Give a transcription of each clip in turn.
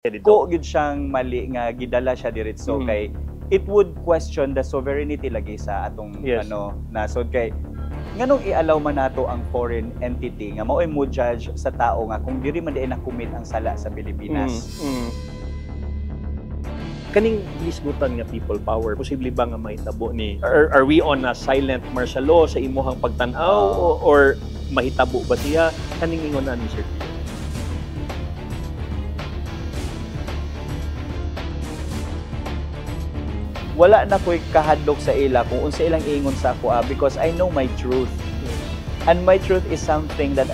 ko gid siyang mali nga gidala siya diretso kay it would question the sovereignty lagi sa atong nasod kay nganong i-allow man nato ang foreign entity nga mao'y mo judge sa tao nga kung diri man diay na-commit ang sala sa Pilipinas. Kaning lisgutan nga people power, posible ba nga mahitabo ni are we on a silent martial law sa imuhang pagtan-aw or mahitabo ba siya kaning ingon ani sir? Wala na ko'y kahadlok sa ila kung unsa ilang ingon sa ako because I know my truth. And my truth is something that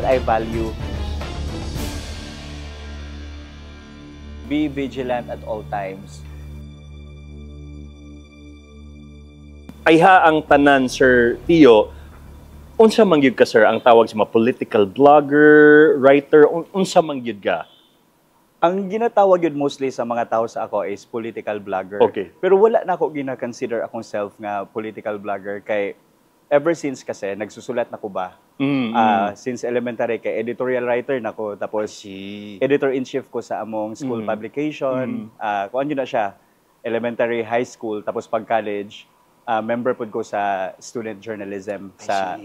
I value. Be vigilant at all times. Ayha ang tanan, Sir Tio. Unsa man gyud ka, sir, ang tawag sa mga political blogger, writer, unsa man gyud ka? Ang ginatawag yun mostly sa mga tao sa ako is political blogger. Okay. Pero wala na ako gina-consider akong self nga political blogger kay ever since kasi nagsusulat na ko ba. Since elementary kay editorial writer na ko tapos editor-in-chief ko sa among school publication. Kuan yun na siya, elementary, high school, tapos pag college, member pod ko sa student journalism sa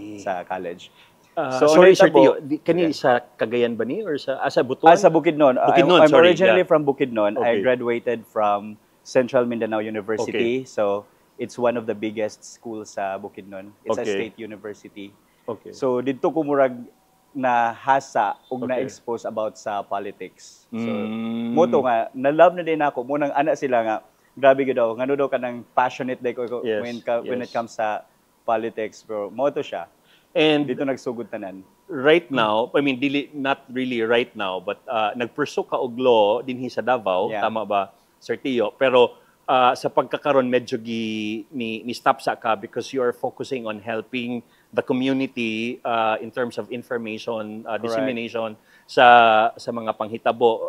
college. So, sorry, Sir Tio, kani sa Cagayan ba ni or sa Butuan? Sa Bukidnon. Bukidnon, I'm originally from Bukidnon. Okay. I graduated from Central Mindanao University. Okay. So it's one of the biggest schools sa Bukidnon. It's a state university. Okay. So dito ko murag na hasa ug na-expose about sa politics. So moto nga na-love na din ako munang ana sila nga grabe gid daw ngano daw kanang passionate day ko when it comes sa politics bro. Moto siya. And dito nagsugod tanan. Right now, I mean, not really right now, but nagpursue ka og law dinhi sa Davao, tama ba, Sir Tio? Pero sa pagkakaroon medyo ni stop sa ka because you are focusing on helping the community in terms of information dissemination sa mga panghitabo.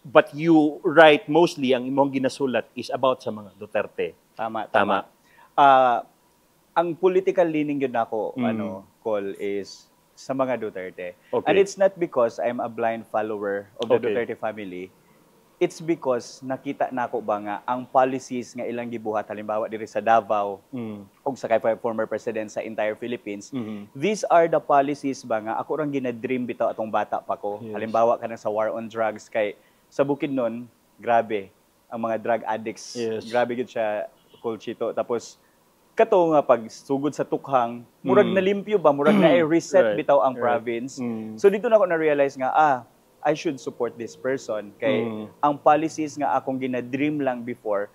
But you write mostly ang imong ginasulat is about sa mga Duterte. Tama. Ang political leaning yun ako, call is sa mga Duterte. Okay. And it's not because I'm a blind follower of the Duterte family. It's because nakita na ako ba nga ang policies nga ilang gibuhat halimbawa diri sa Davao ug sa kay former president sa entire Philippines. These are the policies ba nga ako rang ginadream bitaw atong bata pa ko. Halimbawa kanang sa war on drugs kay sa Bukidnon, grabe ang mga drug addicts. Grabe gid siya Colchito. Tapos kato nga pag sugod sa tukhang, murag na limpyo ba, murag na reset bitaw ang province. So dito na ako na-realize nga, I should support this person. Kay ang policies nga akong ginadream lang before,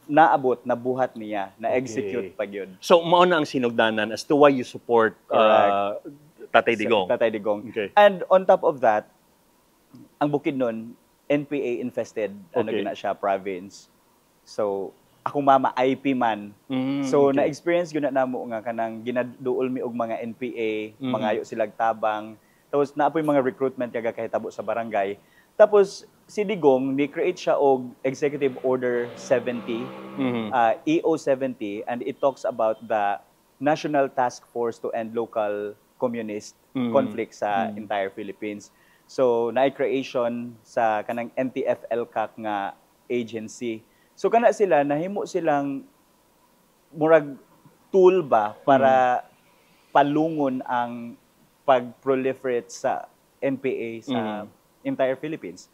naabot, nabuhat niya, na-execute pag yun. So mao na ang sinugdanan as to why you support Tatay Digong. Tatay Digong. And on top of that, ang Bukidnon, NPA infested, gina siya, province. So, akong mama IP man. So na-experience gyud na mo nga kanang ginaduol mi og mga NPA, mangayo silag tabang. Tapos naapoy mga recruitment kaga kahitabo sa barangay. Tapos si Digong ni create siya og Executive Order 70, EO 70 and it talks about the National Task Force to End Local Communist Conflict sa entire Philippines. So na-creation sa kanang NTF-ELCAC nga agency. So kana sila nahimo silang murag tool ba para palungon ang pag-proliferate sa NPA sa entire Philippines.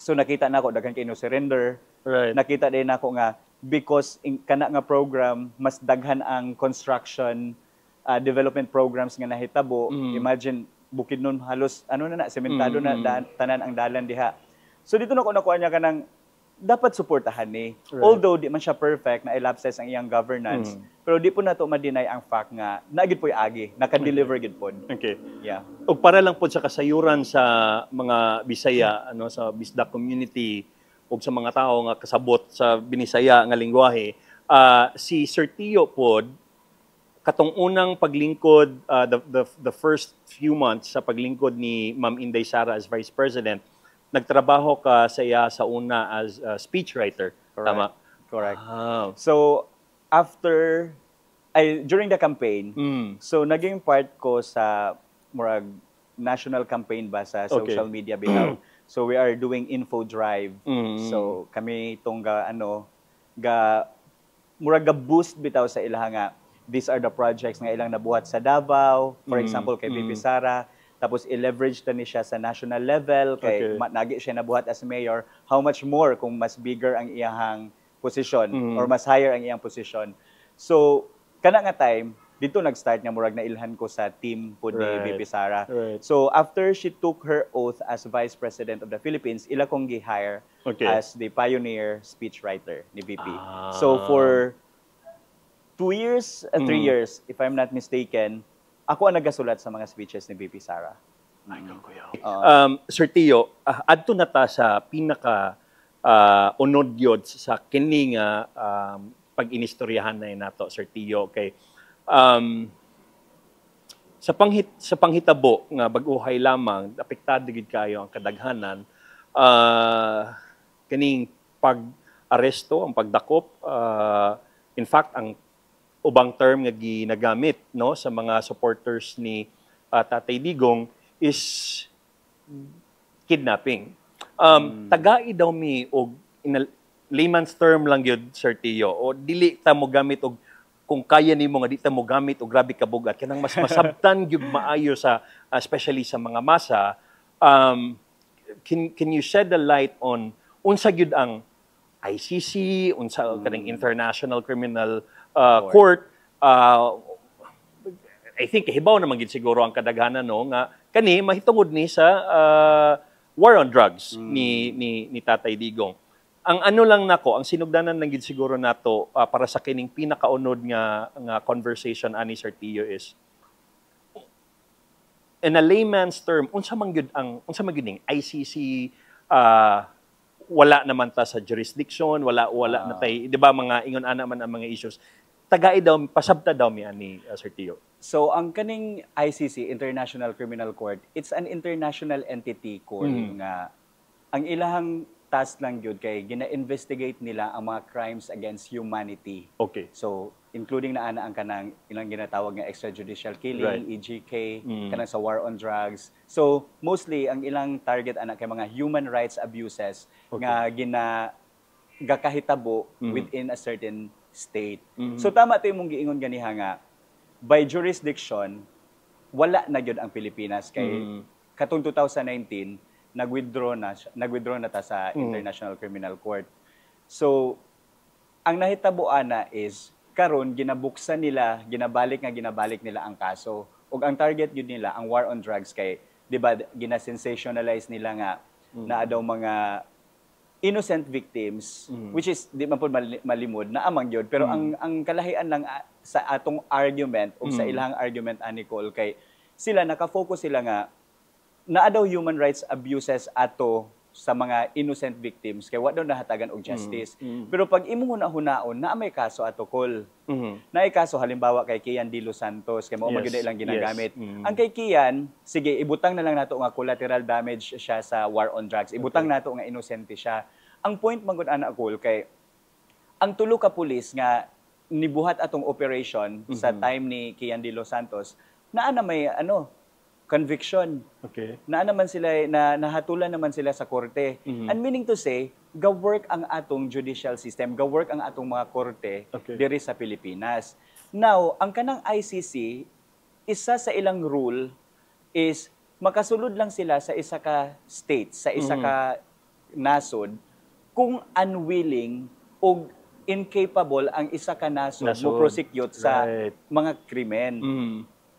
So nakita na ako daghan kay no surrender. Nakita din ako nga because kana nga program mas daghan ang construction development programs nga nahitabo. Imagine Bukidnon halos sementado na tanan ang dalan diha. So dito na ko nakuha niya kanang dapat suportahan ni. Although di man siya perfect na elapses ang iyang governance, pero di po nato ma-deny ang fact nga naagid po'y agi, naka-deliver gid pod. Ug para lang pod sa kasayuran sa mga Bisaya, sa Bisda community ug sa mga tao nga kasabot sa binisaya nga lengguwahe, si Sir Tio pod katong unang paglingkod the first few months sa paglingkod ni Ma'am Inday Sara as Vice President, nagtrabaho ka sa iya sa una as a speechwriter. Tama? Correct. So, during the campaign, so naging part ko sa murag national campaign ba sa social media bitaw. So we are doing info drive. So kami itong murag boost bitaw sa ilang nga, these are the projects nga ilang nabuhat sa Davao, for example kay Bibi Sara, tapos i-leverage ta ni siya sa national level kay nagi siya nabuhat as mayor, how much more kung mas bigger ang iyang position or mas higher ang iyang position. So kana nga time dito nag-start nga murag nailhan ko sa team po ni Bibi Sara. So after she took her oath as Vice President of the Philippines, ila kong gi-hire as the pioneer speechwriter ni BP. So for 2 years, 3 years, if I'm not mistaken, ako ang nagasulat sa mga speeches ni BP Sara. Sir Tio, adto na ta sa pinaka unod gyud sa kini nga pag-inistoryahan na nato, Sir Tio, kay sa panghitabo nga bag-uhay lamang apektado gid kayo ang kadaghanan kining pag-aresto, ang pagdakop, in fact ang ubang term nga ginagamit no sa mga supporters ni Tatay Digong is kidnapping. Tagai daw mi og in a layman's term lang gyud, Sir Tio, o dili ta mo gamit og kung kaya nimo nga di ta mo gamit og grabe ka bugat kanang mas masabtan gyud maayo sa especially sa mga masa. Can you shed the light on unsa gyud ang ICC, unsa kanang International Criminal Court? I think hibaw naman gid siguro ang kadaghanan no nga kani mahitungod ni sa war on drugs ni Tatay Digong. Ang ano lang nako, ang sinugdanan lang gid siguro nato para sa kining pinakaunod nga conversation ani Sir Tio is in a layman's term, unsa man gyud ning ICC wala naman ta sa jurisdiction, wala na tay, di ba mga ingon ana man ang mga issues. Tagai daw pasabta daw mi ani Sir Tio. So ang kaning ICC, International Criminal Court, it's an international entity court nga ang ilahang task lang gyud kay gina-investigate nila ang mga crimes against humanity. Okay. So including na ana ang kanang ilang ginatawag nga extrajudicial killing, EJK, kanang sa war on drugs. So mostly ang ilang target ana kay mga human rights abuses nga gakahitabo within a certain state. So tama to imong giingon ganiha nga by jurisdiction wala na gyud ang Pilipinas kay katong 2019 nag-withdraw na ta sa International Criminal Court. So ang nahitabo ana is karon ginabuksan nila, ginabalik nila ang kaso. Ug ang target gyud nila ang war on drugs kay di ba gina-sensationalize nila nga na daw mga innocent victims which is di man pud malimod na amang gyud pero ang kalahian lang sa atong argument ug sa ilang argument ani Cole kay sila naka-focus sila nga naa daw human rights abuses ato sa mga innocent victims kay wa daw nahatagan og justice. Pero pag imong hunaon na may kaso ato Cole. Naay kaso halimbawa kay Kian D. Los Santos kay mao man gyud ilang ginagamit. Ang kay Kian, sige ibutang na lang nato nga collateral damage siya sa war on drugs. Ibutang nato nga inosente siya. Ang point man gud ana Cole kay ang tulo ka pulis nga nibuhat atong operation sa time ni Kian D. Los Santos naa na may conviction. Okay. Naman sila nahatulan naman sila sa korte. And meaning to say, ga-work ang atong judicial system, ga-work ang atong mga korte diri sa Pilipinas. Now, ang kanang ICC, isa sa ilang rule is makasulod lang sila sa isa ka state, sa isa ka nasod kung unwilling o incapable ang isa ka nasod mo prosecute sa mga krimen.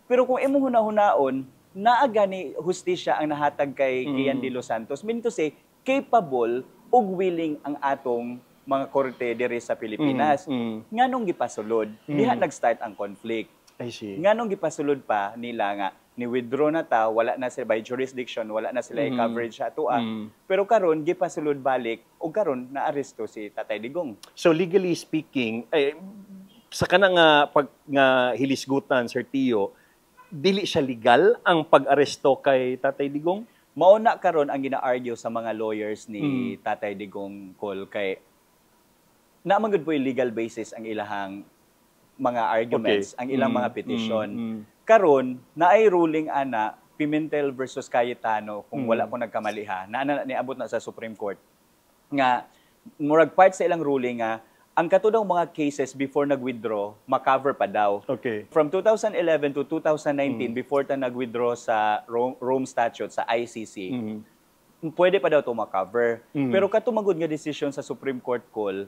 Pero kung imong hunahunaon naaga ni hustisya ang nahatag kay Kian D. Los Santos, meaning to say, capable ug willing ang atong mga korte diri sa Pilipinas. Nganong gipasulod? Diha nag-start ang conflict. I see. Nganong gipasulod pa nila nga ni-withdraw na ta, wala na sila by jurisdiction, wala na sila i-coverage sa atua. Pero karon gipasulod balik ug karon naaresto si Tatay Digong. So legally speaking, sa kanang pag nga hilisgutan, Sir Tio, dili siya legal ang pag-aresto kay Tatay Digong? Mauna karon ang gina-argue sa mga lawyers ni Tatay Digong Cole kay naman gud po yung legal basis ang ilahang mga arguments, ang ilang mga petition. Karon naay ruling ana Pimentel versus Cayetano, kung wala ko nagkamaliha, na niabot na sa Supreme Court, nga, murag part sa ilang ruling nga, ang katudang mga cases before nag-withdraw, makover pa daw. Okay. From 2011 to 2019, before ta nag-withdraw sa Rome Statute, sa ICC, pwede pa daw ito makover. Pero katumagod nga decision sa Supreme Court call,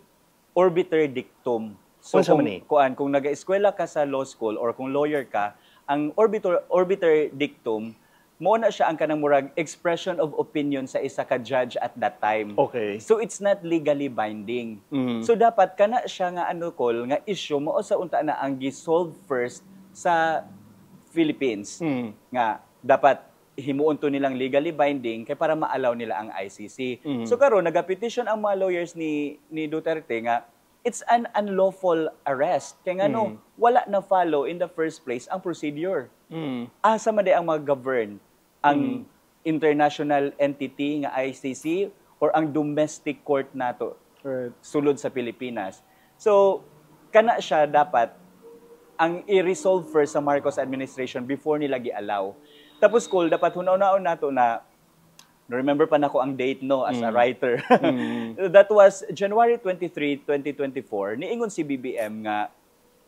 orbiter dictum. So kung nag-eskwela ka sa law school or kung lawyer ka, ang orbiter dictum, mo na siya ang kanang murag expression of opinion sa isa ka judge at that time. Okay. So it's not legally binding. So dapat kana siya nga nga issue mo sa unta na ang gi-solve first sa Philippines. Nga dapat himuon to nilang legally binding kay para ma-allow nila ang ICC. So karon nagapetition ang mga lawyers ni Duterte nga it's an unlawful arrest. Kaya nga wala na follow in the first place ang procedure. Asa man ang mag-govern ang international entity nga ICC or ang domestic court nato sulod sa Pilipinas. So, kana siya dapat ang i-resolve first sa Marcos administration before nila gi-allow. Tapos dapat hunaw-naon nato na remember pa nako ang date as a writer. That was January 23, 2024. Niingon si BBM nga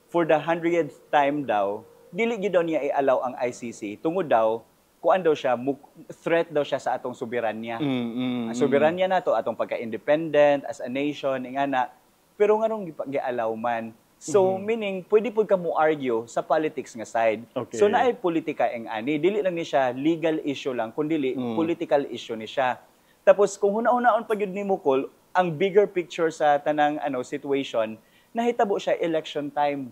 for the 100th time daw, dili gid daw niya i-allow ang ICC tungod daw kuan daw siya threat daw siya sa atong soberanya. Ang soberanya nato atong pagka-independent as a nation ingana. Pero nganong gi-allow man. So meaning pwede pud ka mo argue sa politics nga side. Okay. So naay politika ani, dili lang ni siya legal issue lang kundi political issue ni siya. Tapos kung huna-hunaon pa gyud nimo Col, ang bigger picture sa tanang situation, nahitabo siya election time.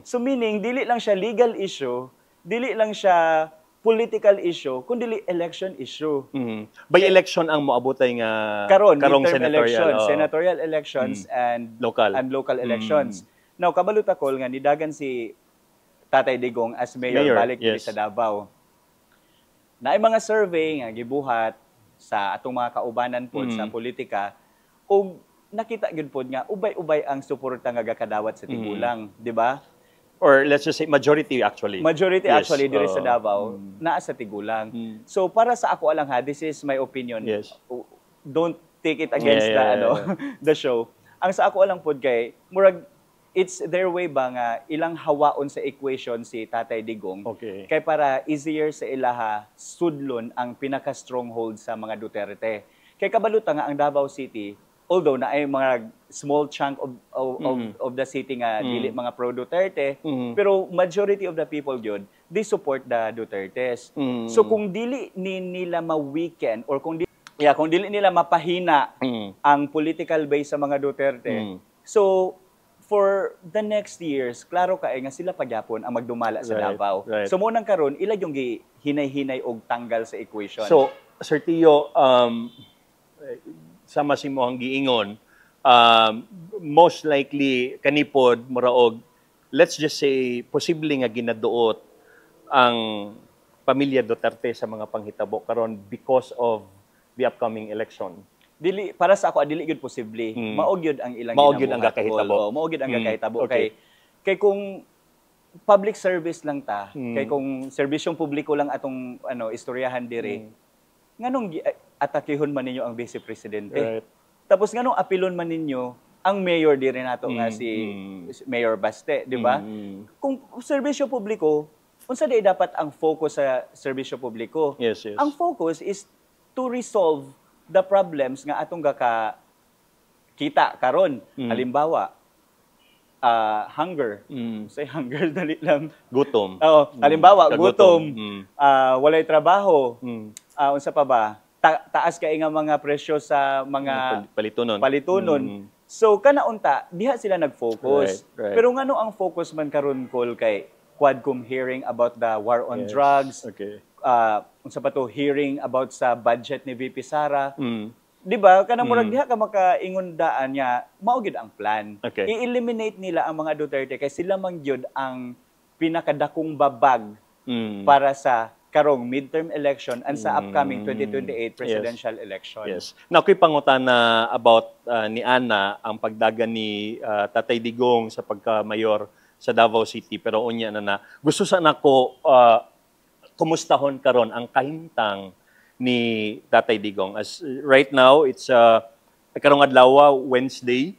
So meaning dili lang siya legal issue, dili lang siya political issue, kundi election issue. By election ang moabotay nga karong senatorial elections and local elections. Mm. Now kabaluta Col nga nidagan si Tatay Digong as mayor balik sa Davao. Naay mga survey nga gibuhat sa atong mga kaubanan pod sa politika ug nakita gyud pod nga ubay-ubay ang suporta nga gakadawat sa tigulang, di ba? Or let's just say majority actually. Majority actually diri sa Davao naa sa tigulang. So para sa ako lang this is my opinion. Yes. Don't take it against the show. Ang sa ako lang pod kay murag it's their way ba nga ilang hawaon sa equation si Tatay Digong. Okay. Kay para easier sa ilaha sudlon ang pinaka stronghold sa mga Duterte. Kay kabaluta nga ang Davao City, although na ay mga small chunk of the city nga dili mga pro Duterte, pero majority of the people gyud they support the Dutertes. So kung dili nila ma-weaken or kung dili nila mapahina ang political base sa mga Duterte. So for the next years, klaro ka nga sila pagyapon ang magdumala sa Davao. Right. So munang karon ila yung hinay-hinay og tanggal sa equation. So Sir Tio, sama si mo ang giingon, most likely kanipod muraog, let's just say posible nga ginaduot ang pamilya Duterte sa mga panghitabo karon because of the upcoming election. Dili para sa ako dili gyud posible. Mao gyud ang ilang mao gyud ang gakahitabo. Mao gyud ang gakahitabo Okay. kay kung public service lang ta, kay kung serbisyong publiko lang atong istoryahan diri. Nganong atakehon man ninyo ang vice presidente? Right. Tapos nganong apilon man ninyo ang mayor diri nato nga si Mayor Baste, di ba? Kung serbisyo publiko, unsa day dapat ang focus sa serbisyo publiko? Yes. Ang focus is to resolve the problems nga atong kita karon. Halimbawa, hunger. Say hunger dali lang. Gutom. Halimbawa, gutom. Walay trabaho. Unsa pa ba? Taas kay nga mga presyo sa mga palitunon. So kana unta diha sila nag-focus. Right. Pero ngano ang focus man karon Col kay Quadcom hearing about the war on drugs. Okay. Unsa pa to hearing about sa budget ni VP Sara. Di ba? Kanang murag diha ka makaingon daan niya, mao gyud ang plan. Okay. I-eliminate nila ang mga Duterte kay sila man gyud ang pinakadakong babag para sa karong midterm election and sa upcoming 2028 presidential election. Yes. Now, ko'y pangutana about ni Ana ang pagdagan ni Tatay Digong sa pagka-mayor sa Davao City. Pero unya na gusto sana ko kumustahon karon ang kahimtang ni Tatay Digong. As right now, it's karong adlaw Wednesday.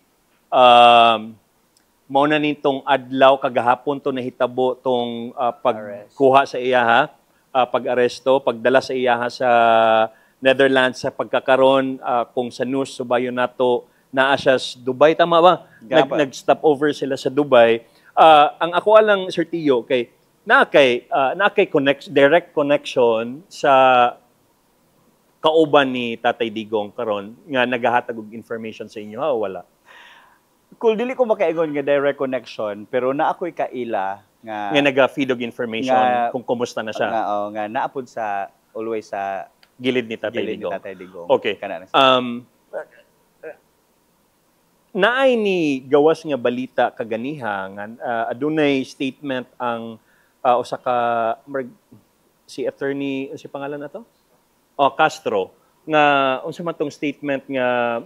Mao na nitong adlaw kagahapon to nahitabo tong pagkuha sa iya pag-aresto, pagdala sa iya sa Netherlands sa pagkakaron kung sa news subayon nato naa siya sa Dubai, tama ba? Nag-stop over sila sa Dubai. Ang ako alang Sir Tio kay na kay direct connection sa kauban ni Tatay Digong karon nga nagahatag og information sa inyo o wala? Cool, dili ko makaingon nga direct connection, pero na ako'y kaila nga naga-feed og information nga, kung kumusta na siya. Nga naapod sa always sa gilid ni Tatay Digong. Okay. Naay ni gawas nga balita kaganiha nga adunay statement ang usa ka si attorney si pangalan nato? Castro nga unsa man tong statement nga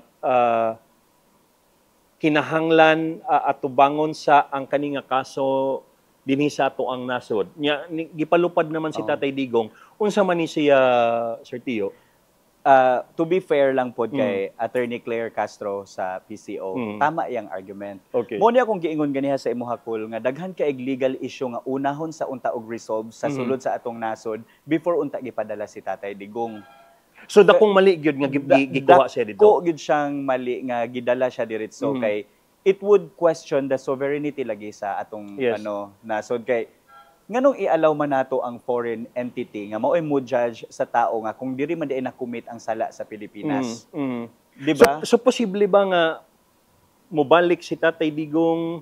kinahanglan atubangon sa ang kani nga kaso dinhi sa ato ang nasod. Nya gipalupad naman si Tatay Digong. Unsa man ni siya Sir Tio? To be fair lang po kay Attorney Claire Castro sa PCO, tama yang argument. Okay. Mo niya akong giingon ganiha sa imuha Cool nga daghan kay legal issue nga unahon sa unta og resolve sa sulod sa atong nasod before unta gipadala si Tatay Digong. So dakong mali gyud nga gikuha siya dito. Ko gyud siyang mali nga gidala siya diretso kay it would question the sovereignty lagi sa atong nasod kay nganong i-allow man nato ang foreign entity nga mao'y mo judge sa tao nga kung diri man diay na-commit ang sala sa Pilipinas. Di ba? So posible ba nga mobalik si Tatay Digong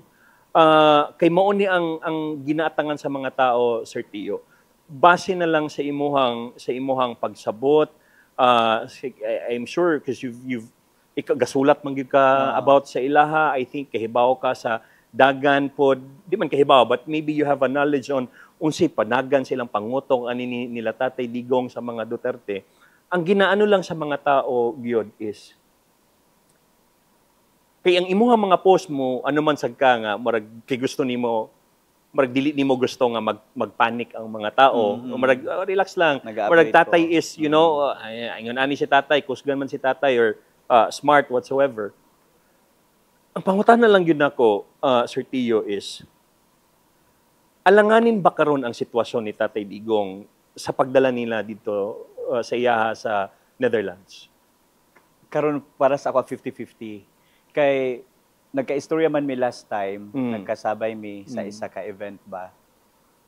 kay mao ni ang ginaatangan sa mga tao Sir Tio? Base na lang sa imuhang pagsabot. I'm sure because you've gasulat man gyud ka about sa ilaha. I think kahibaw ka sa dagan pod, di man kahibaw, but maybe you have a knowledge on unsay panagan silang pangutong ani nila Tatay Digong sa mga Duterte. Ang ginaano lang sa mga tao gyud is kay ang imuha mga post mo ano man sad ka nga murag kay gusto nimo murag dili nimo gusto nga magpanic ang mga tao. Murag relax lang. Murag tatay is you know ingon ani si tatay kusgan man si tatay or smart whatsoever. Ang pangutan na lang yun ako, Sir Tio, is alanganin ba karon ang sitwasyon ni Tatay Digong sa pagdala nila dito sa iyaha sa Netherlands? Karon para sa ako 50-50. Kay nagka-istorya man mi last time, nagkasabay mi sa isa ka event ba.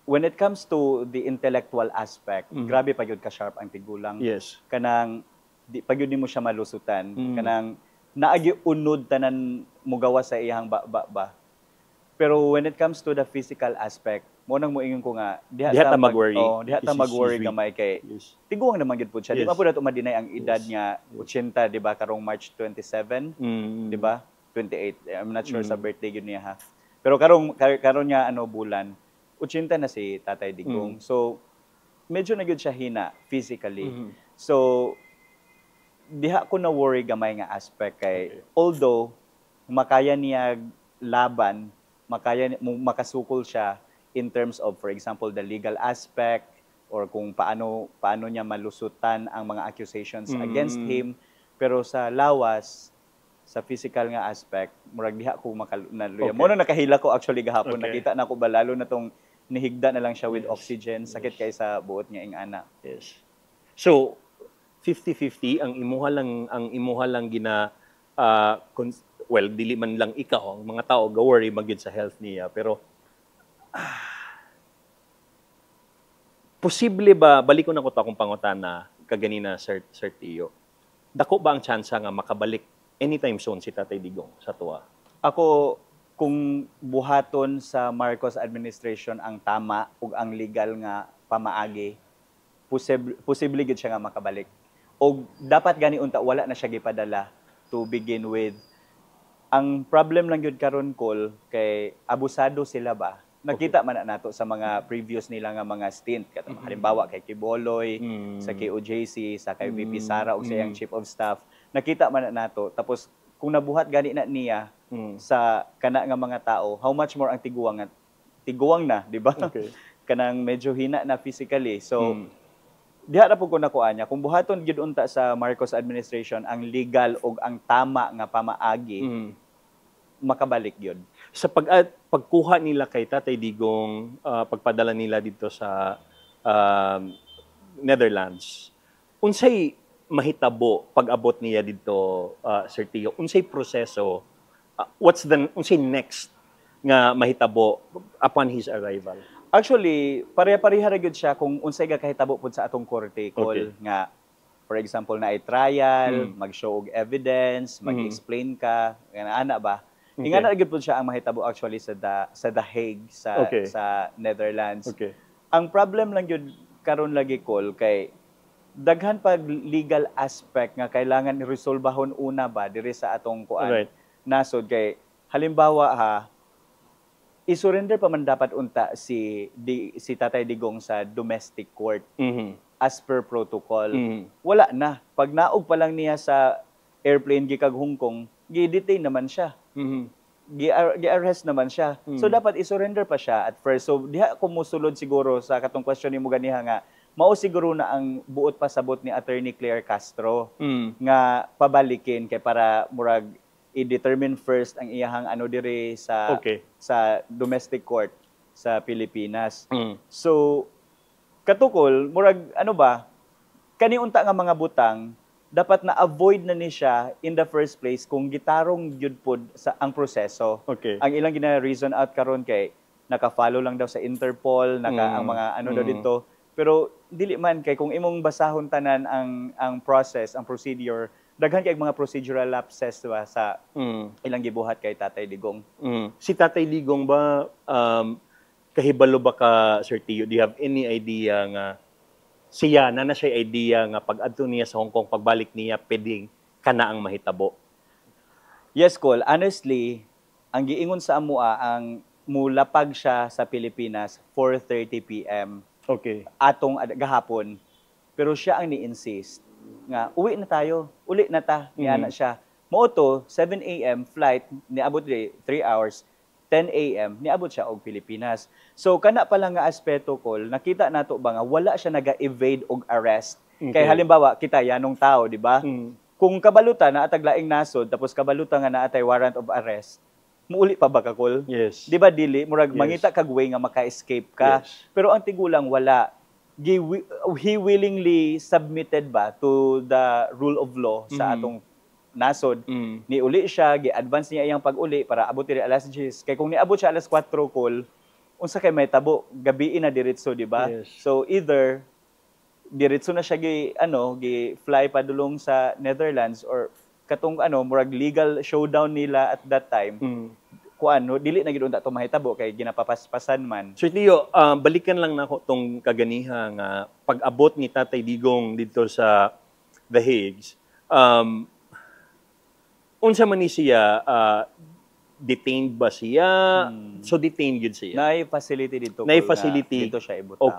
When it comes to the intellectual aspect, grabe pa yun ka-sharp ang tigulang. Yes. Kanang di pa yun mo siya malusutan. Kanang naagi unod tanan mugawa sa iyang ba. Pero when it comes to the physical aspect, mo nang moingon ko nga diha ta mag-worry. Diha ta mag-worry gamay kay tiguang naman gid pud siya. Di ba pud nato madinay ang edad niya 80, di ba karong March 27, di ba? 28. I'm not sure sa birthday yun niya ha. Pero karon niya bulan 80 na si Tatay Digong. So medyo na gyud siya hina physically. So diha ko na worry gamay nga aspect kay although makaya niya laban, makasukol siya in terms of for example the legal aspect or kung paano niya malusutan ang mga accusations against him, pero sa lawas sa physical nga aspect murag diha ko makaluya. Mo nakahila ko actually gahapon, nakita na ko ba lalo na tong nihigda na lang siya with oxygen, sakit kay sa buot niya ing ana. Yes. So 50-50 ang imuha lang gina well dili man lang ikaw ang mga tao ga worry magyud sa health niya pero posible ba balikon ako ta akong pangutana kaganina Sir Tio. Dako ba ang tsansa nga makabalik anytime soon si Tatay Digong sa tuwa? Ako kung buhaton sa Marcos administration ang tama ug ang legal nga pamaagi, posible gid siya nga makabalik. O dapat gani unta wala na siya gipadala to begin with. Ang problem lang yun karon Col kay abusado sila ba. Nakita man nato sa mga previous nila nga mga stint. Halimbawa kay Kiboloy, sa KOJC, sa kay VP Sara o sa iyang Chief of Staff. Nakita man nato. Tapos kung nabuhat gani na niya sa kana nga mga tao, how much more ang tiguang na, di ba? Okay. kanang medyo hina na physically. So diha ra pud ko nakuha niya kung buhaton gyud unta sa Marcos administration ang legal ug ang tama nga pamaagi, makabalik gyud. Sa pagkuha nila kay Tatay Digong, pagpadala nila dito sa Netherlands, unsay mahitabo pag-abot niya dito, Sir Tio? Unsay proseso? Unsay next nga mahitabo upon his arrival? Actually, pareha-pareha ra gyud siya kung unsay gakahitabo pud sa atong korte call nga for example na ay trial, mag-show og evidence, mag-explain ka, ana ba? Ingana gyud pud siya ang mahitabo actually sa The Hague sa Netherlands. Ang problem lang gyud karon lagi call kay daghan pag legal aspect nga kailangan iresolbahon una ba diri sa atong kuan nasod kay halimbawa i-surrender pa man dapat unta si Tatay Digong sa domestic court as per protocol. Wala na. Pag naog pa lang niya sa airplane gikag Hong Kong, gi-detain naman siya. Gi-arrest naman siya. So dapat i-surrender pa siya at first. So diha ko musulod siguro sa katong question nimo ganiha nga mao siguro na ang buot pasabot ni Attorney Claire Castro nga pabalikin kay para murag i-determine first ang iyahang diri sa domestic court sa Pilipinas. So katukol murag kani unta nga mga butang dapat na avoid na ni siya in the first place kung gitarong gyud pod sa ang proseso. Ang ilang gina-reason out karon kay naka-follow lang daw sa Interpol, ang mga daw dito. Pero dili man kay kung imong basahon tanan ang process, ang procedure, daghan kay mga procedural lapses ba sa ilang gibuhat kay Tatay Digong. Si Tatay Digong ba kahibalo ba ka, Sir Tio? Do you have any idea nga siya na siya idea nga pag adto niya sa Hong Kong pagbalik niya pwedeng kana ang mahitabo? Yes, Col. Honestly, ang giingon sa amoa ang mulapag siya sa Pilipinas 4:30 PM. Atong gahapon. Pero siya ang ni-insist nga uwi na tayo, uli na ta, niya na siya. Moto 7 AM flight niabot 3 hours. 10 AM niabot siya og Pilipinas. So kana pa lang nga aspeto Col, nakita nato ba nga wala siya naga-evade og arrest. Kay halimbawa kita yanong tao, di ba? Kung kabalutan na atag laing nasod tapos kabalutan nga naatay warrant of arrest, muuli pa ba ka Col? Yes. Di ba dili murag mangita kag way nga maka-escape ka. Pero ang tigulang wala. He willingly submitted ba to the rule of law sa atong nasod. Ni uli siya, gi-advance niya iyang pag-uli para abot diri alas 10. Kay kung niabot siya alas 4 Col, unsa kay may tabo, gabi na diretso, di ba? So either diretso na siya gi-fly padulong sa Netherlands or katong murag legal showdown nila at that time. Dili na gid unta to mahitabo kay ginapapaspasan man. Sir Tio, balikan lang nako tong kaganiha nga pag-abot ni Tatay Digong dito sa The Hague. Unsa man ni siya detained ba siya? So detained gid siya. Nay facility dito. Nay facility dito siya ibutang.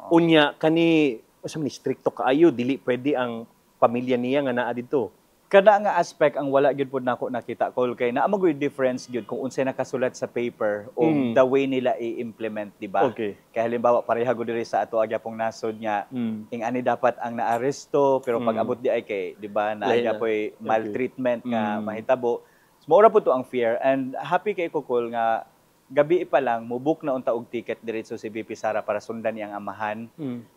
Unya kani unsa man ni stricto kaayo dili pwede ang pamilya niya nga naa dito. Kada nga aspect ang wala gyud pod nako nakita Col kay naa mo gyud difference gyud kung unsay nakasulat sa paper o the way nila i-implement, di ba? Kay halimbawa pareha gud diri sa ato agyapong nasod nya ani dapat ang naaresto pero pag abot di ay kay di ba na agyapoy maltreatment nga mahitabo. So, maura po to ang fear and happy kay ko Col nga gabi pa lang mo-book na unta og ticket diretso si BP Sara para sundan iyang amahan.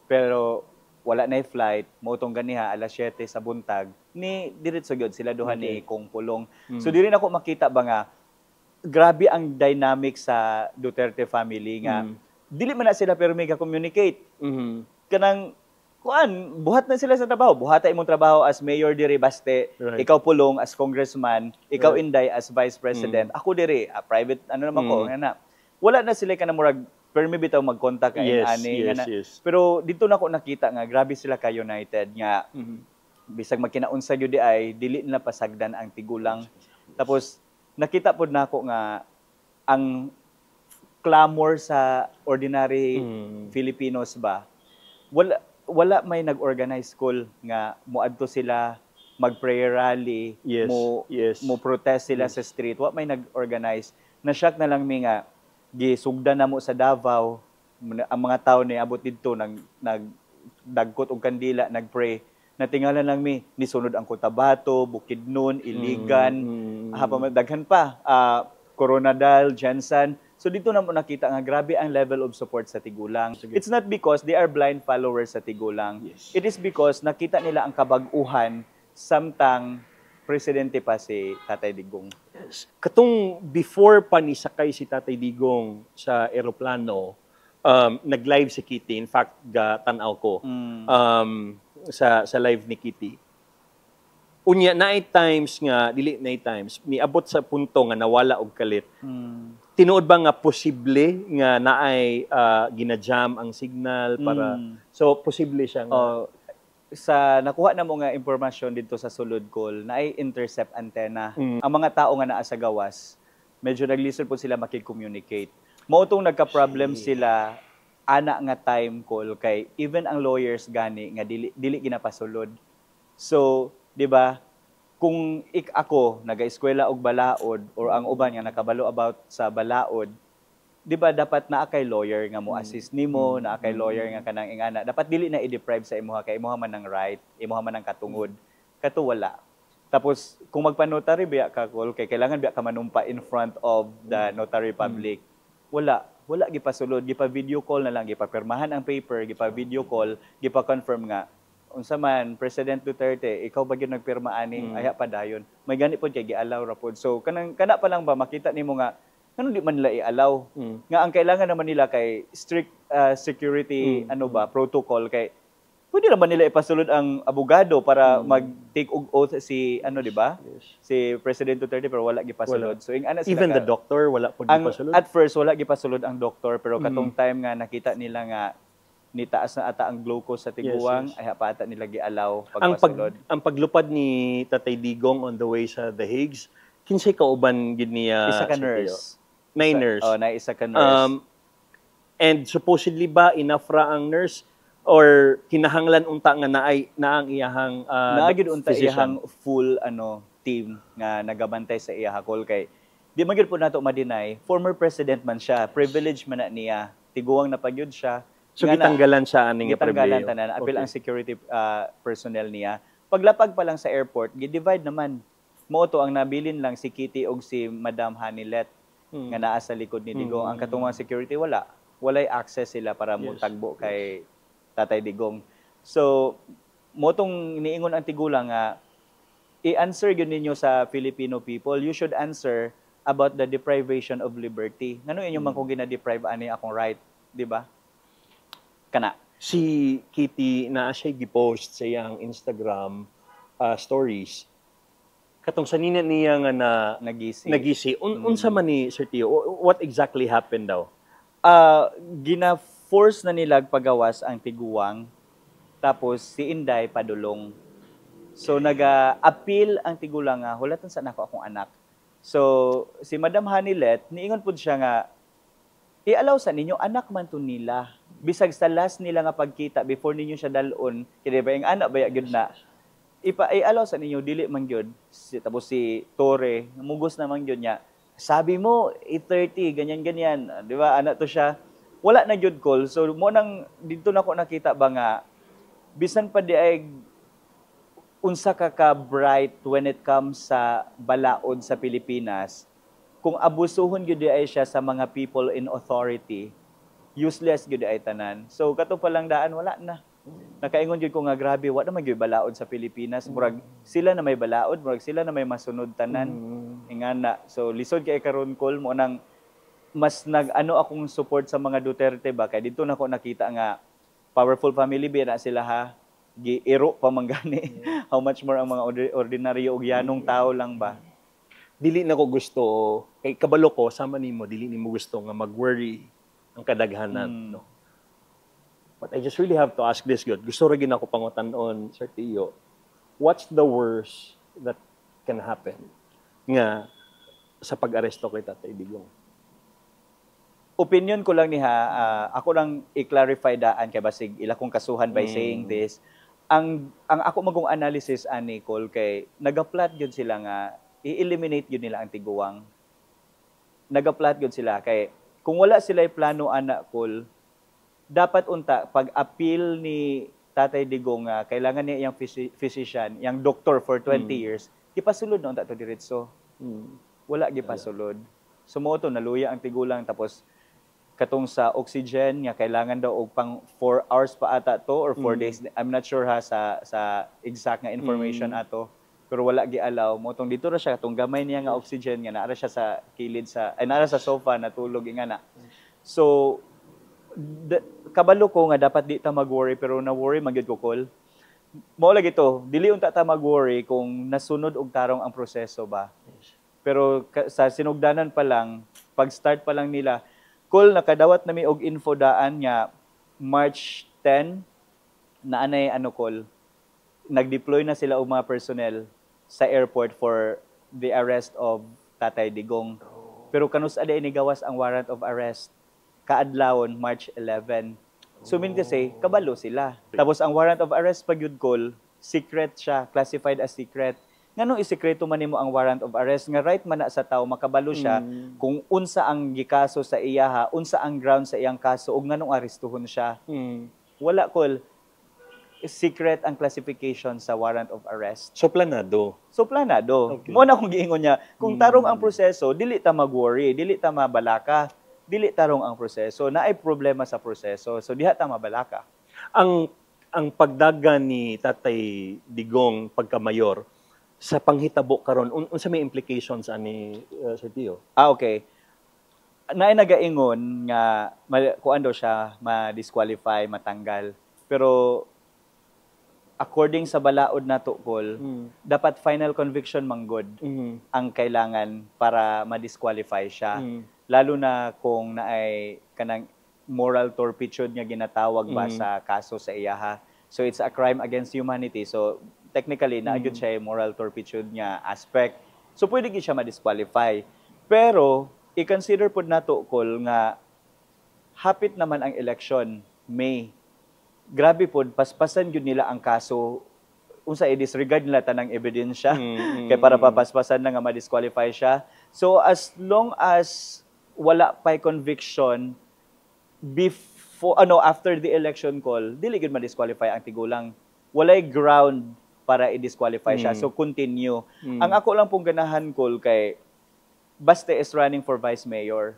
Pero wala na flight, motong ganiha alas 7 sa buntag ni diretso gyud sila duha ni Kong Pulong. So diri nako makita ba nga grabe ang dynamic sa Duterte family nga dili man na sila pero mega communicate. Kanang buhat na sila sa trabaho. Buhata imong trabaho as mayor diri Baste, ikaw Pulong as congressman, ikaw Inday as vice president. Ako diri private naman ko nga wala na sila kanang murag permi bitaw mag-contact kay Pero dito nako nakita nga grabe sila ka united nga bisag magkinaunsa gyud di ay dili na pasagdan ang tigulang. Tapos nakita pod nako nga ang clamor sa ordinary Filipinos ba wala may nag-organize school nga moadto sila mag-prayer rally, mo protest sila sa street. Wa may nag-organize. Na-shock na lang mi nga gisugdan na mo sa Davao ang mga tao ni abot didto nagdagkot og kandila, nagpray. Natingalan lang nisunod ang Cotabato, Bukidnon, Iligan, daghan pa, Coronadal, Jensen. So dito na mo nakita nga grabe ang level of support sa Tigulang. It's not because they are blind followers sa Tigulang. Yes. It is because nakita nila ang kabag-uhan samtang presidente pa si Tatay Digong. Yes. Katong before pa ni sakay si Tatay Digong sa eroplano, nag-live si Kitty. In fact, tanaw ko sa live ni Kitty. Unya, night times nga, dili night times, miabot sa punto nga nawala og kalit. Tinuod ba nga posible nga naay ginajam ang signal para... So, posible siya nga... sa nakuha na mo nga impormasyon dito sa sulod call, naay intercept antenna. Ang mga tao nga naa sa gawas, medyo naglisod po sila makikommunicate. Mao tong nagka-problem sila ana nga time call kay even ang lawyers gani nga dili ginapasulod. So, di ba, kung ako naga-eskwela og balaod or ang uban nga nakabalo about sa balaod, di ba dapat naa kay lawyer nga mo assist nimo, naa kay lawyer nga kanang ingana. Dapat dili na i-deprive sa imuha kay imuha man ng right, imuha man ng katungod. Kato wala. Tapos kung magpa-notary biya ka call kay kailangan biya ka manumpa in front of the notary public. Wala gipasulod, gipa-video call na lang, gipapirmahan ang paper, gipa-video call, gipa-confirm nga unsa man President Duterte, ikaw ba gyud nagpirma aning aya pa dayon. May gani pod kay gi-allow ra pod. So kana pa lang ba makita nimo nga ano di man nila i-allow. Nga ang kailangan naman nila kay strict security protocol kay pwede naman nila ipasulod ang abogado para mag-take og oath si di ba? Yes. Si President Duterte pero wala gipasulod. So even the doctor wala pod gipasulod. At first wala gipasulod ang doktor pero katong time nga nakita nila nga nitaas na ata ang glucose sa tiguang, ay pa ata nila gi-allow pagpasulod. Ang paglupad ni Tatay Digong on the way sa The Hagues, kinsay kauban gid niya? Isa ka nurse. May nurse. Na isa ka nurse. And supposedly ba enough ra ang nurse or kinahanglan unta nga na ang iyahang naagid unta iyahang full team nga nagabantay sa iyang call kay di man gyud po nato ma-deny former president man siya, privilege man na niya, tiguang na pagyud siya. So gitanggalan siya aning gitanggalan tanan apil ang security personnel niya. Paglapag pa lang sa airport, gi-divide naman. Mao to ang nabilin lang si Kitty og si Madam Hanilet nga naa sa likod ni Digong. Ang katungang security walay access sila para mutagbo kay Tatay Digong. So mo tong niingon ang tigulang nga i-answer gyud ninyo sa Filipino people. You should answer about the deprivation of liberty. Ngano inyo man kung gina-deprive ani akong right, di ba? Kana. Si Kitty na siya gi-post sa iyang Instagram stories. Katong sanina niya nga na nagisi. Unsa man ni Sir Tio? What exactly happened daw? Gina-force na nila pagawas ang tiguang. Tapos si Inday padulong. So naga-appeal ang tigulang nga hulatan sa nako akong anak. So si Madam Hanilet niingon pud siya nga i-allow sa ninyo anak man to nila. Bisag sa last nila nga pagkita before ninyo siya dalon, kaya ba yung anak ba gyud na i-allow sa ninyo dili man gyud. Tapos si Torre, mugos naman gyud niya. Sabi mo 8:30 ganyan, di ba? Anak to siya. Wala na gyud call. So mo nang dito na ko nakita ba nga bisan pa di ay unsa ka bright when it comes sa balaod sa Pilipinas. Kung abusuhon gyud ay siya sa mga people in authority, useless gyud ay tanan. So kato pa lang daan wala na. Nakaingon gyud ko nga grabe wa na magyud balaod sa Pilipinas. Murag sila na may balaod, murag sila na may masunod tanan. Ingana. So lisod kay karon call mo nang mas akong support sa mga Duterte ba kay dito nako nakita nga powerful family ba na sila ha. Giiro pa manggani. How much more ang mga ordinaryo og yanong tao lang ba? Dili na ko gusto kay kabalo ko sama nimo dili nimo gusto nga mag-worry ang kadaghanan no. But I just really have to ask this good. Gusto ra gid ako pangutan-on Sir Tio. What's the worst that can happen nga sa pag-aresto kay Tatay Digong? Opinion ko lang ako lang i-clarify daan kay basig ila kong kasuhan by saying this. Ang ako magong analysis ani Col kay nagaplot gyud sila nga i-eliminate yun nila ang tiguang. Nagaplat yun sila. Kay, kung wala sila plano anak, Col, dapat unta pag-appeal ni Tatay Digong nga kailangan niya iyang physician, yang doktor for 20 years, gipasulod na unta to diretso. Wala gipasulod. Sumoto naluya ang tigulang tapos katong sa oxygen nga kailangan daw og pang 4 hours pa ata to or 4 days. I'm not sure ha sa exact nga information ato. Pero wala gialaw mo tong dito ra siya katong gamay niya nga oxygen nga naara siya sa kilid sa ay naara sa sofa natulog nga na. So kabalo ko nga dapat di ta mag-worry pero na-worry magyud ko call. Mao lagi to, dili unta ta mag-worry kung nasunod og tarong ang proseso ba. Pero sa sinugdanan pa lang, pag-start pa lang nila, call nakadawat na mi og info daan nga March 10 na anay call. Nag-deploy na sila og mga personnel sa airport for the arrest of Tatay Digong. Pero kanus-a ni gawas ang warrant of arrest kaadlawon March 11. So mean to say, kabalo sila. Tapos ang warrant of arrest pag yun call, secret siya, classified as secret. Nganong isekreto man nimo ang warrant of arrest nga right man na sa tao makabalo siya kung unsa ang gikaso sa iyaha, unsa ang ground sa iyang kaso ug nganong arestuhon siya. Wala call. Secret ang classification sa warrant of arrest. So planado. Okay. Mo na kung giingon niya, kung tarong ang proseso, dili ta mag-worry, dili ta mabalaka, dili tarong ang proseso, naay problema sa proseso. So diha ta mabalaka. Ang pagdagan ni Tatay Digong pagka-mayor sa panghitabo karon unsa may implications ani Sir Tio? Okay. Naay nagaingon nga kuan daw siya ma-disqualify, matanggal. Pero according sa balaod na tukol, dapat final conviction manggod ang kailangan para ma-disqualify siya. Lalo na kung naay kanang moral turpitude nga ginatawag ba sa kaso sa iyaha. So it's a crime against humanity. So technically, naagad siya moral turpitude nga aspect. So pwede gid siya ma-disqualify. Pero i-consider pod nato kol nga hapit naman ang election, May. Grabe pod, paspasan yun nila ang kaso. Unsa i-disregard nila tanang ebidensya kay para papaspasan na nga ma-disqualify siya. So as long as wala pa'y conviction before after the election call, dili gid ma-disqualify ang tigulang. Walay ground para i-disqualify siya. So continue. Ang ako lang pong ganahan call kay Baste is running for vice mayor.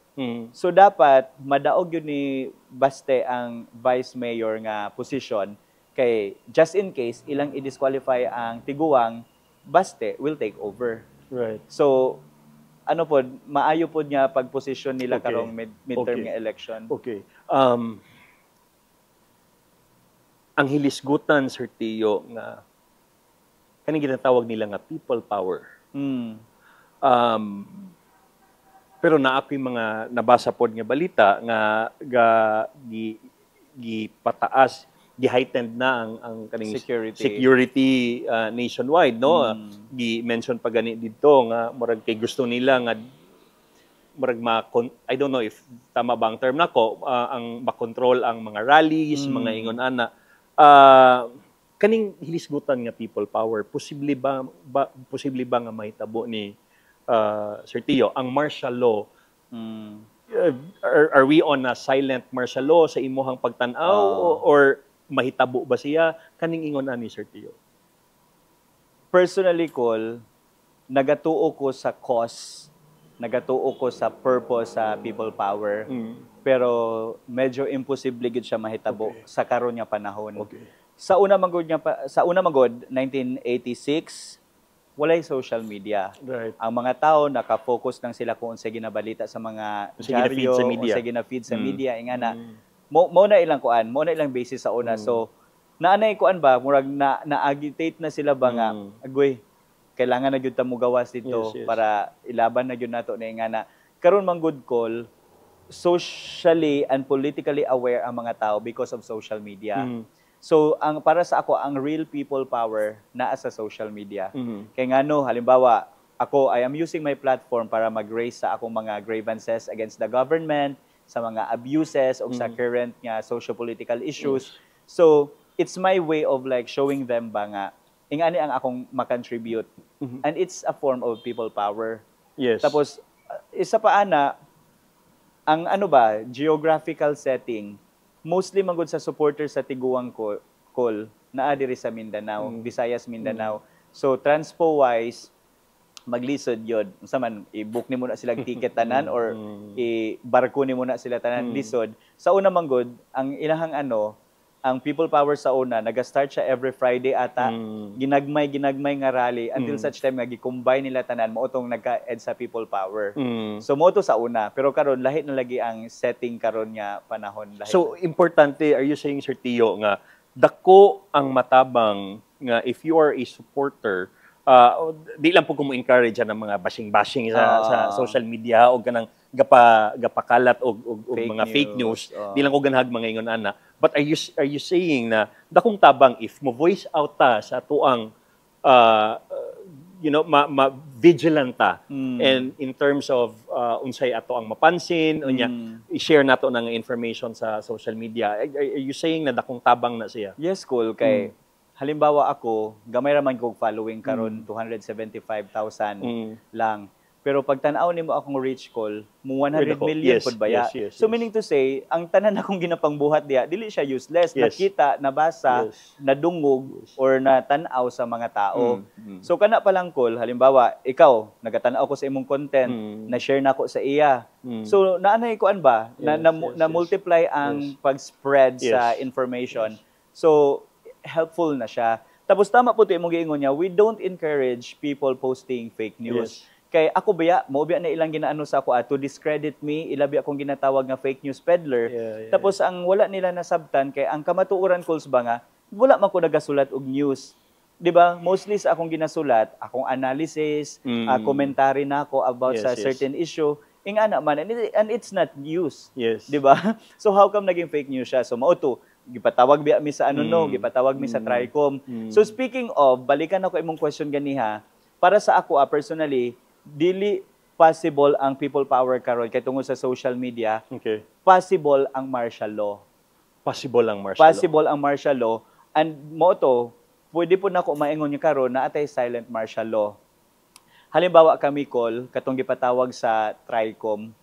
So dapat madaog yun ni Baste ang vice mayor nga position kay just in case ilang i-disqualify ang tiguang, Baste will take over. Right. So maayo pod niya pag-position nila karong midterm nga election. Okay. Ang hilisgutan, Sir Tio, nga kaning ginatawag nila nga people power. Pero ako'y mga nabasa pod nga balita nga gipataas, gi-heightened na ang kaning security nationwide, no? Gi-mention pa gani dito nga murag kay gusto nila nga murag I don't know if tama ba ang term nako, ang makontrol ang mga rallies, mga ingon ana. Kaning hilisgutan nga people power, posible ba nga mahitabo ni Sir Tio, ang martial law, are we on a silent martial law sa imuhang pagtanaw or mahitabo ba siya? Kaning ingon ani Sir Tio? Personally, Col, nagatuo ko sa cause, nagatuo ko sa purpose sa people power, pero medyo imposible gid siya mahitabo sa karon nga panahon. Sa una magod 1986, walay social media. Right. Ang mga tao naka-focus lang sila kung unsa ginabalita sa mga dyaryo, unsa gina-feed sa media, ingana. Mo na ilang kuan, mo na ilang basis sa una. So naanay kuan ba, murag na-agitate na sila ba nga, agoy, kailangan na gyud ta mo gawas dito para ilaban na gyud nato na ingana. Karon man good call, socially and politically aware ang mga tao because of social media. So para sa ako ang real people power naa sa social media. Kay ngano halimbawa ako I am using my platform para mag-raise sa akong mga grievances against the government, sa mga abuses o sa current nga socio-political issues. So it's my way of like showing them ba nga ingani ang akong makontribute. And it's a form of people power. Yes. Tapos isa pa ang geographical setting mostly magud sa supporters sa tiguang ko call naa diri sa Mindanao, Visayas, Mindanao. So transpo wise maglisod yun. Unsa man i-book nimo na sila ticket tanan or i-barko nimo na sila tanan lisod. Sa una man gud ang ilahang ang People Power sa una naga-start siya every Friday ata. Ginagmay nga rally until such time nga gi-combine nila tanan mo utong nagka-ed sa People Power. So mo to sa una, pero karon lahi na lagi ang setting karon nga panahon. So importante, are you saying, Sir Tio, nga dako ang matabang nga if you are a supporter, di lang po ko mo encourage ng mga bashing sa social media o ganang gapakalat og mga fake news. Di lang ko ganhag mga ingon ana. But are you saying na dakong tabang if mo voice out ta sa tuang vigilant ta and in terms of unsay ato ang mapansin unya i-share nato ng information sa social media, are you saying na dakong tabang na siya? Yes, cool kay halimbawa ako, gamay raman kog following karon 275,000 lang. Pero pag tan-aw nimo akong reach call, mo 100 million pod baya. So meaning to say, ang tanan akong ginapangbuhat diha, dili siya useless. Nakita, nabasa, nadungog or natan-aw sa mga tao. So kana pa lang call, halimbawa, ikaw nagatan-aw ko sa imong content, na-share nako sa iya. So naanay kuan ba na multiply ang pag-spread sa information. So helpful na siya. Tapos tama po ito yung giingon niya, we don't encourage people posting fake news. Kay ako baya, maubya na ilang ginaano sa ako to discredit me, ilabi akong ginatawag nga fake news peddler. Tapos ang wala nila nasabtan, kay ang kamatuoran calls ba nga, wala man ko nagasulat og news. 'Di ba? Mostly sa akong ginasulat, akong analysis, commentary na ako about sa certain issue. Ingana man, and it's not news. 'Di ba? So how come naging fake news siya? So mao to, gipatawag biya mi sa gipatawag mi sa Tricom. So speaking of, balikan ako imong question ganiha, para sa ako personally, dili possible ang people power karon kay tungod sa social media. Possible ang martial law. Possible ang martial law. And mo to, pwede po nako maingon niya karon na atay silent martial law. Halimbawa kami call katong gipatawag sa Tricom.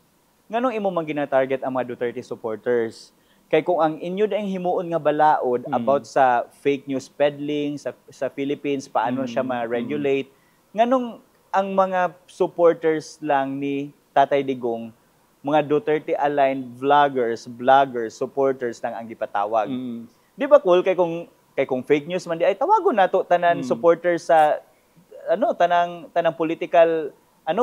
Nganong imo man gina-target ang mga Duterte supporters? Kay kung ang inyo daing himuon nga balaod about sa fake news peddling sa Philippines, paano siya ma-regulate, nganong ang mga supporters lang ni Tatay Digong, mga Duterte-aligned vloggers, supporters lang ang gipatawag. Di ba cool? Kay kung fake news man di ay tawagon nato tanan supporters sa tanang political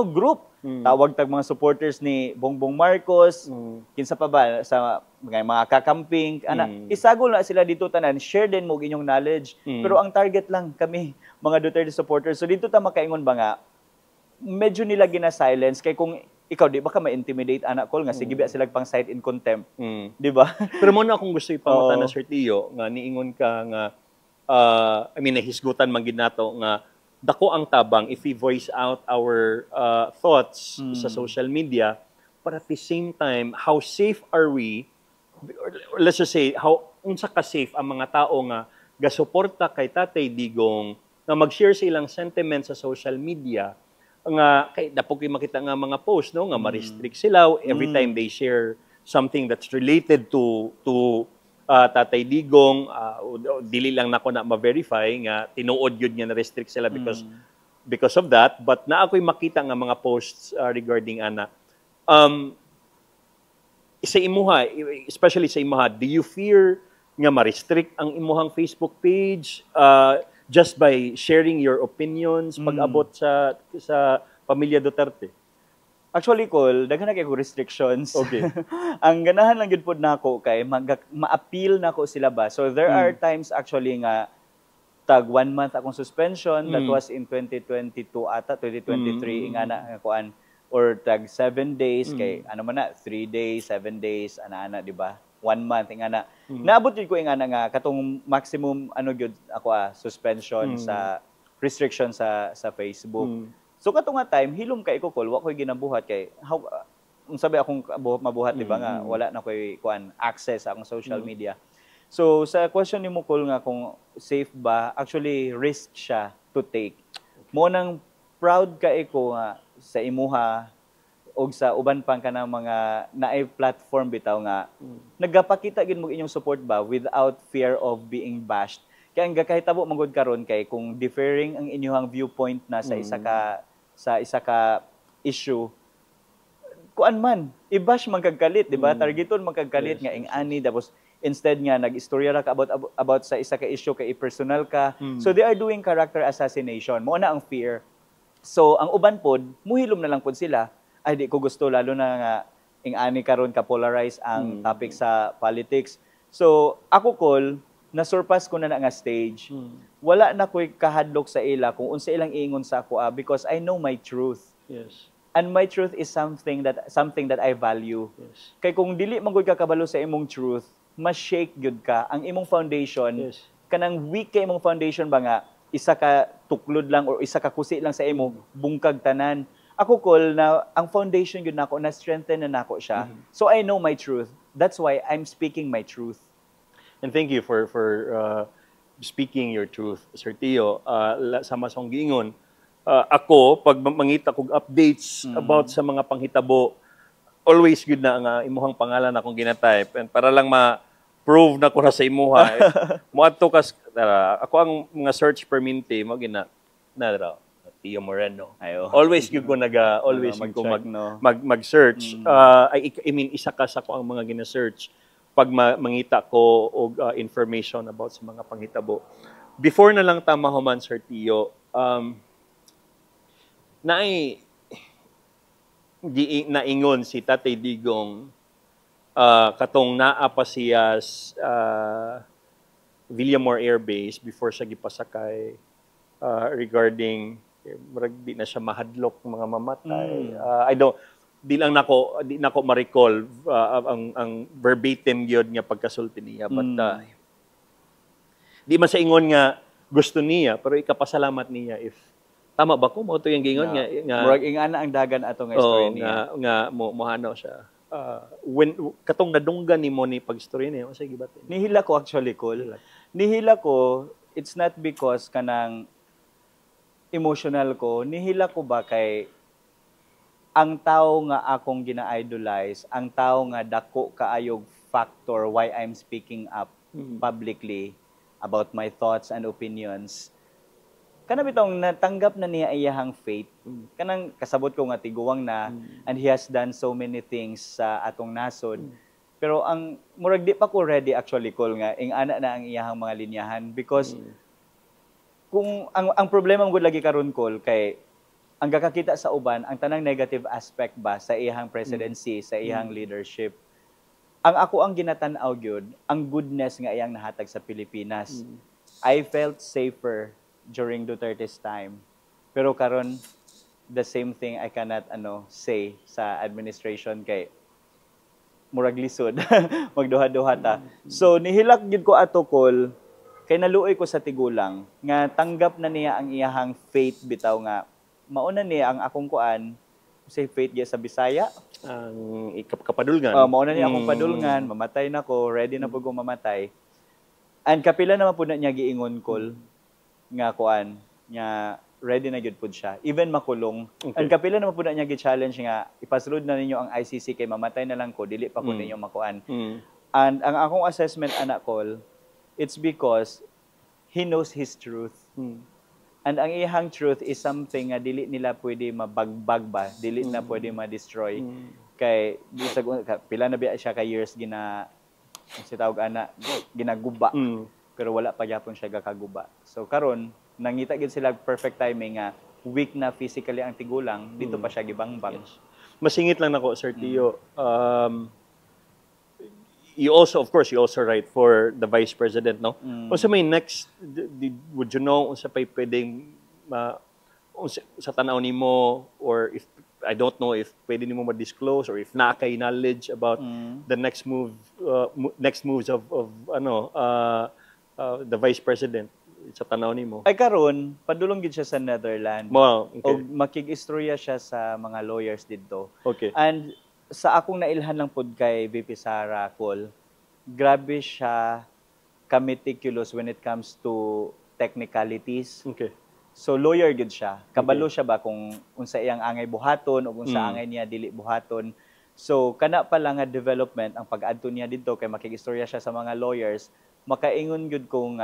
group. Tawag tag mga supporters ni Bongbong Marcos, kinsa pa ba sa mga kakamping, isagol na sila dito tanan, share din mo inyong knowledge. Pero ang target lang kami, mga Duterte supporters. So dito ta makaingon ba nga, medyo nila gina-silence kay kung ikaw di ba ka ma-intimidate anak ko nga sige biya sila pang cite in contempt, di ba? Pero mo na akong gusto ipamata na Sir Tio nga niingon ka nga nahisgutan man gid nato nga dako ang tabang if we voice out our thoughts sa social media, but at the same time how safe are we, or let's just say how unsa ka safe ang mga tao nga gasuporta kay Tatay Digong nga mag-share silang sentiments sa social media nga kay dapo kay makita nga mga post nga ma-restrict sila every time they share something that's related to Tatay Digong, dili lang nako na ma-verify nga tinuod yun nga na-restrict sila because of that, but na ako'y makita nga mga posts regarding ana sa imuha, especially sa imuha, do you fear nga ma-restrict ang imuhang Facebook page just by sharing your opinions pag-abot sa pamilya Duterte? Actually, Col, daghan na kay restrictions. Okay. Ang ganahan lang yun po na ako kay ma-appeal na ako sila ba. So there are times actually nga tag 1 month akong suspension, that was in 2022 ata, 2023 ingana kuan, or tag 7 days kay ano man na 3 days, 7 days ana di ba? 1 month ingana. Naabot yun ko ingana nga katong maximum gyud ako suspension sa restriction sa Facebook. So katong nga time hilom kay ko Col, wa koy ginabuhat kay how sabi akong mabuhat di ba nga wala na koy kuan access sa akong social media. So sa question nimo Col nga kung safe ba, actually risk siya to take. Mo nang proud kay ko nga sa imuha og sa uban pang kanang mga naay platform bitaw nga nagapakita gid mo inyong support ba without fear of being bashed. Kaya ang gakahitabo manggod karon kay kung differing ang inyong viewpoint na sa isa ka issue, kuan man i-bash man kagkalit, di ba? Targeton man kagkalit nga ing-ani tapos instead nga nag-istorya ra ka about sa isa ka issue kay personal ka. So they are doing character assassination. Mao na ang fear. So ang uban pod muhilom na lang pod sila. Ay di ko gusto lalo na nga ing-ani karon ka polarize ang topic sa politics. So ako call na surpass ko na nga stage. Wala na ko'y kahadlok sa ila kung unsa ilang iingon sa ako because I know my truth. Yes. And my truth is something that I value. Yes. Kay kung dili man gud ka kabalo sa imong truth, ma-shake gyud ka ang imong foundation. Yes. Kanang weak kay imong foundation ba nga isa ka tuklod lang or isa ka kusi lang sa imo, bungkag tanan. Ako call na ang foundation gyud nako na strengthen na nako siya. So I know my truth. That's why I'm speaking my truth. And thank you for speaking your truth, Sir Tio. Sa masong giingon, ako pag mangita kog updates about sa mga panghitabo, always good na nga imuhang pangalan akong ginatype and para lang ma-prove na ko na sa imuha. Moadto kas ako ang mga search perminti mo gina na Tio Moreno. Ayo. Always gyud ko ko mag-search. I mean isa ka sa ko ang mga gina-search pag mangita ko og information about sa mga panghitabo. Before na lang tama human, Sir Tio, naingon si Tatay Digong katong naa pa siya Villamor Air Base before siya gipasakay regarding murag di na siya mahadlok mga mamatay. Di nako ma-recall ang verbatim gyud nga pagkasulti niya but di man sa ingon nga gusto niya pero ikapasalamat niya if tama ba ko mo to yung gingon nga murag ingana ang dagan ato nga istorya niya nga mohano siya when katong nadunggan nimo ni pagstorya niya sige ba nihila ko actually nihila ko it's not because kanang emotional ko nihila ko ba kay ang tao nga akong gina-idolize, ang tao nga dako kaayog factor why I'm speaking up publicly about my thoughts and opinions. Kana bitong natanggap na niya iyahang faith. Kanang kasabot ko nga tiguwang na and he has done so many things sa atong nasod. Pero ang murag di pa ko ready actually call nga ingana na ang iyahang mga linyahan because kung ang problema mo lagi karon call kay ang gakakita sa uban ang tanang negative aspect ba sa iyang presidency, sa iyang leadership. Ang ako ang ginatan-aw gyud, ang goodness nga iyang nahatag sa Pilipinas. I felt safer during Duterte's time. Pero karon the same thing I cannot say sa administration kay murag lisod magduha-duha ta. So nihilak gyud ko ato call kay naluoy ko sa tigulang nga tanggap na niya ang iyang faith bitaw nga mauna ni ang akong kuan say faith gyud sa Bisaya ang kapadulngan mauna ni akong padulngan mamatay na ko ready na pud ko mamatay and kapila naman pud na niya giingon call nga kuan nga ready na gyud pud siya even makulong and kapila naman pud na niya gi-challenge nga ipasulod na ninyo ang ICC kay mamatay na lang ko dili pa ko ninyo makuan and ang akong assessment anak call it's because he knows his truth. And ang iyang truth is something nga dili nila pwede mabagbag ba, dili na pwede ma-destroy. Kay bisag pila na biya siya ka years tawag ana ginaguba. Pero wala pa gyapon siya gakaguba. So karon nangita gid sila perfect timing nga weak na physically ang tigulang dito pa siya gibangbang. Yes. Masingit lang nako Sir Tio. You also write for the Vice President, no? Unsa may next, would you know, unsa pay pwedeng, sa tanaw nimo, or if, I don't know if pwede nimo ma-disclose, or if nakay knowledge about the next moves of the Vice President, sa tanaw nimo. Ay karon padulong gid siya sa Netherlands. Okay. O makig-istorya siya sa mga lawyers didto. Okay. And sa akong nailhan lang pod kay VP Sara Col, grabe siya ka-meticulous when it comes to technicalities. Okay. So lawyer gud siya. Kabalo siya ba kung unsa iyang angay buhaton o kung sa angay niya dili buhaton. So kana pa lang nga development ang pag-adto niya didto kay makigistorya siya sa mga lawyers, makaingon gud kung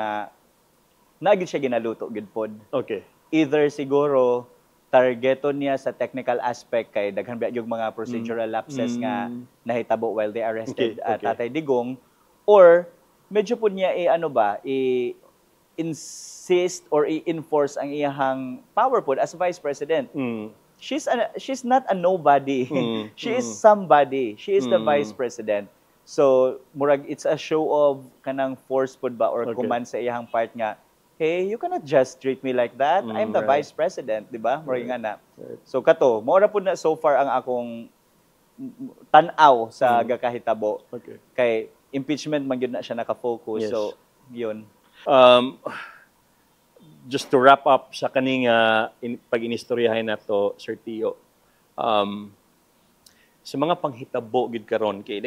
naagid siya ginaluto gud pod. Okay. Either siguro targeton niya sa technical aspect kay daghan ba yung mga procedural lapses nga nahitabo while they arrested Tatay Digong, or medyo po niya insist or i-enforce ang iyang power po as vice president. She's not a nobody. She is somebody. She is the vice president. So murag it's a show of kanang force pod ba or command sa iyang part nga, hey, you cannot just treat me like that. I'm the vice president, di ba? Murag nga na. So kato, mora po na so far ang akong tan-aw sa gakahitabo. Kay impeachment man gyud na siya naka-focus. Yes. So yun. Just to wrap up sa kaning pag-inistoryahin nato, Sir Tio, sa mga panghitabo gid karon kay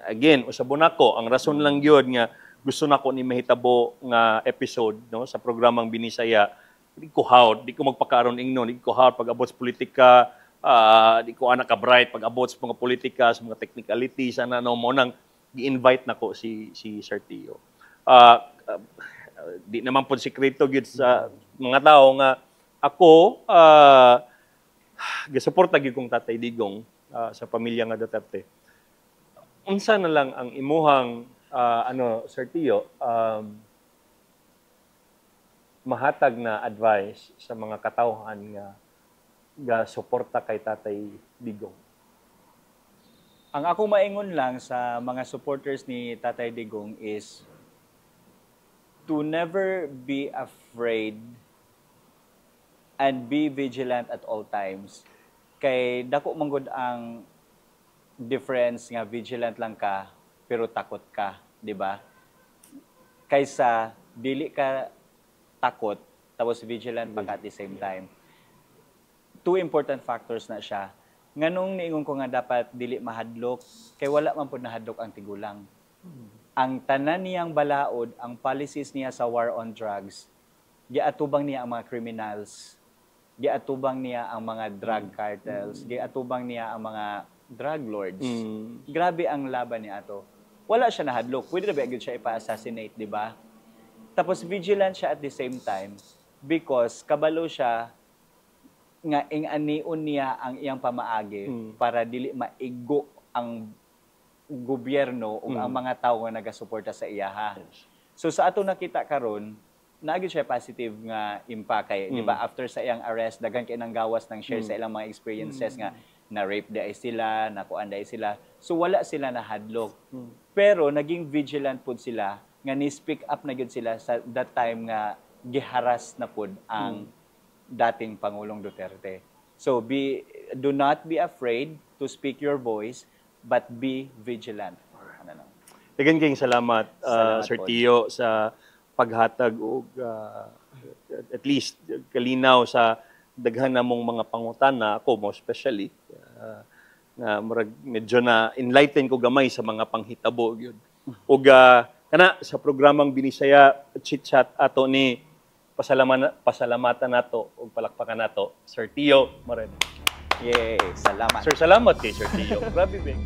again usabon nako ang rason lang gyud nga gusto nako ni mahitabo nga episode no sa programang Binisaya, di ko hawd, di ko magpakaron ingnon, di ko hawd pag abot sa politika, di ko anak ka bright pag abot sa mga politika, sa mga technicalities ana no mo nang gi-invite nako si Sir Tio. Di naman po sikreto gyud sa mga tao nga ako gisuporta gyud kong Tatay Digong sa pamilya nga Duterte. Unsa na lang ang imuhang Sir Tio, mahatag na advice sa mga katawhan nga suporta kay Tatay Digong? Ang ako maingon lang sa mga supporters ni Tatay Digong is to never be afraid and be vigilant at all times. Kay dako manggod ang difference nga vigilant lang ka pero takot ka, di ba? Kaysa dili ka takot tapos vigilant pa ka at the same time. Two important factors na siya. Nganong niingon ko nga dapat dili mahadlok kay wala man pud nahadlok ang tigulang. Ang tanan niyang balaod, ang policies niya sa war on drugs, giatubang niya ang mga criminals, giatubang niya ang mga drug cartels, giatubang niya ang mga drug lords. Grabe ang laban niya ato. Wala siya nahadlok. Pwede na ba siya ipa-assassinate, di ba? Tapos vigilant siya at the same time because kabalo siya nga ing-aniun niya ang iyang pamaagi para dili maigo ang gobyerno o ang mga tao nga nagasuporta sa iyaha. So sa ato nakita karon, naagid siya positive nga impact kay, di ba? After sa iyang arrest, daghan kay nang gawas nang share sa ilang mga experiences nga na rape day sila, nakuan day sila. So wala sila na hadlok. Pero naging vigilant pud sila nga ni speak up na gyud sila sa that time nga giharas na pud ang dating Pangulong Duterte. So do not be afraid to speak your voice, but be vigilant. Daghang kayong salamat, Sir Tio, sa paghatag og at least kalinaw sa daghan namong mga pangutana, ako mo especially, na medyo na enlighten ko gamay sa mga panghitabo gyud. Ug kana sa programang Binisaya chit-chat ato ni pasalamatan nato ug palakpakan nato Sir Tio Moreno. Yay, salamat. Sir, salamat kay Sir Tio. Grabe, Beng.